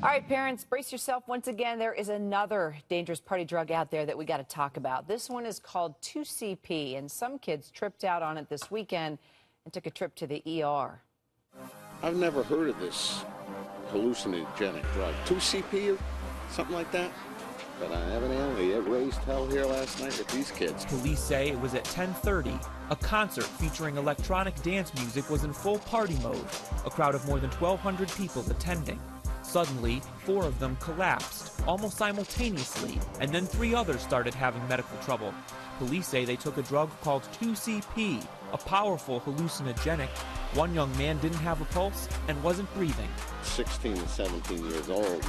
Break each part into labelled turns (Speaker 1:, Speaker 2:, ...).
Speaker 1: All right, parents, brace yourself. Once again, there is another dangerous party drug out there that we got to talk about. This one is called 2C-P, and some kids tripped out on it this weekend and took a trip to the ER.
Speaker 2: I've never heard of this hallucinogenic drug. 2C-P, something like that? But evidently it raised hell here last night with these kids.
Speaker 3: Police say it was at 10:30. A concert featuring electronic dance music was in full party mode. A crowd of more than 1,200 people attending. Suddenly, 4 of them collapsed, almost simultaneously, and then 3 others started having medical trouble. Police say they took a drug called 2C-P, a powerful hallucinogenic. One young man didn't have a pulse and wasn't breathing.
Speaker 2: 16 and 17 years old,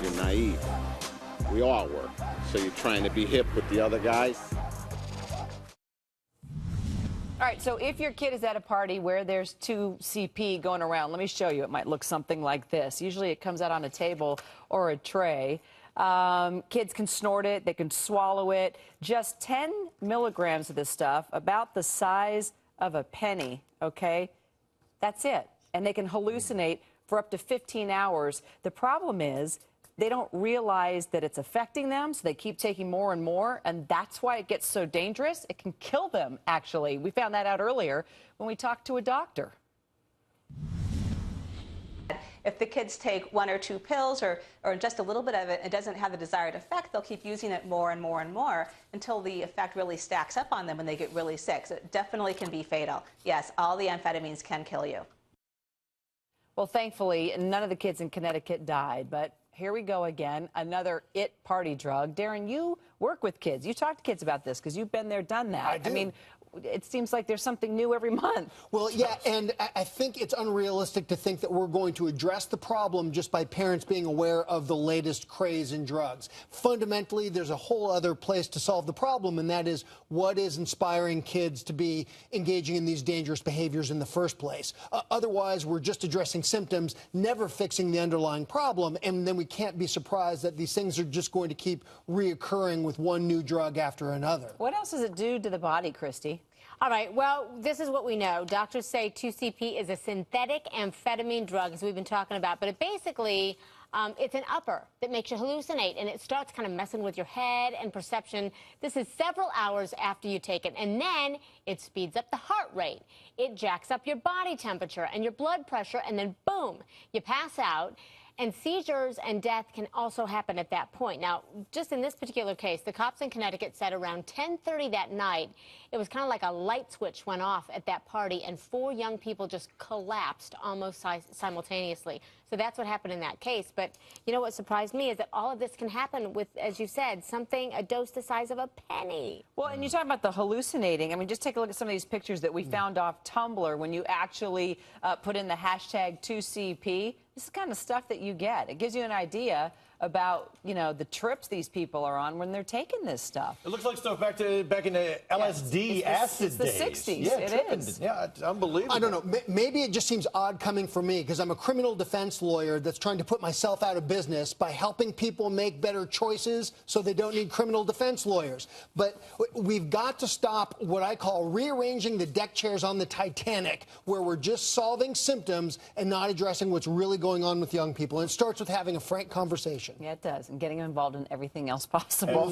Speaker 2: you're naive. We all were. So you're trying to be hip with the other guys?
Speaker 1: All right, so if your kid is at a party where there's 2C-P going around, let me show you. It might look something like this. Usually it comes out on a table or a tray. Kids can snort it. They can swallow it. Just 10 milligrams of this stuff, about the size of a penny, okay? That's it. And they can hallucinate for up to 15 hours. The problem is they don't realize that it's affecting them, so they keep taking more and more, and that's why it gets so dangerous. It can kill them, actually. We found that out earlier when we talked to a doctor.
Speaker 4: If the kids take 1 or 2 pills or just a little bit of it, it doesn't have the desired effect, they'll keep using it more and more and more until the effect really stacks up on them and they get really sick. So it definitely can be fatal. Yes, all the amphetamines can kill you.
Speaker 1: Well, thankfully, none of the kids in Connecticut died, but here we go again, another party drug. Darren, you work with kids. You talk to kids about this because you've been there, done that.
Speaker 5: I do.
Speaker 1: I mean, it seems like there's something new every month.
Speaker 5: Well, yeah, and I think it's unrealistic to think that we're going to address the problem just by parents being aware of the latest craze in drugs. Fundamentally, there's a whole other place to solve the problem, and that is what is inspiring kids to be engaging in these dangerous behaviors in the first place. Otherwise, we're just addressing symptoms, never fixing the underlying problem, and then we can't be surprised that these things are just going to keep reoccurring with one new drug after another.
Speaker 1: What else does it do to the body, Christy?
Speaker 6: All right, well, this is what we know. Doctors say 2C-P is a synthetic amphetamine drug, as we've been talking about, but it basically, it's an upper that makes you hallucinate, and it starts kind of messing with your head and perception. This is several hours after you take it, and then it speeds up the heart rate. It jacks up your body temperature and your blood pressure, and then boom, you pass out. And seizures and death can also happen at that point. Now, just in this particular case, the cops in Connecticut said around 10:30 that night, it was kind of like a light switch went off at that party, and 4 young people just collapsed almost simultaneously. So that's what happened in that case. But you know what surprised me is that all of this can happen with, as you said, a dose the size of a penny.
Speaker 1: Well, and you talk about the hallucinating. I mean, just take a look at some of these pictures that we found off Tumblr when you actually put in the hashtag 2CP. This is the kind of stuff that you get. It gives you an idea about, you know, the trips these people are on when they're taking this stuff.
Speaker 7: It looks like stuff back in the LSD acid days.
Speaker 1: It's the 60s.
Speaker 7: Yeah,
Speaker 1: it
Speaker 7: tripping.
Speaker 1: is.
Speaker 7: Yeah, it's unbelievable.
Speaker 5: I don't know. Maybe it just seems odd coming from me because I'm a criminal defense lawyer that's trying to put myself out of business by helping people make better choices so they don't need criminal defense lawyers. But we've got to stop what I call rearranging the deck chairs on the Titanic, where we're just solving symptoms and not addressing what's really going on with young people. And it starts with having a frank conversation.
Speaker 1: Yeah, it does, and getting them involved in everything else possible.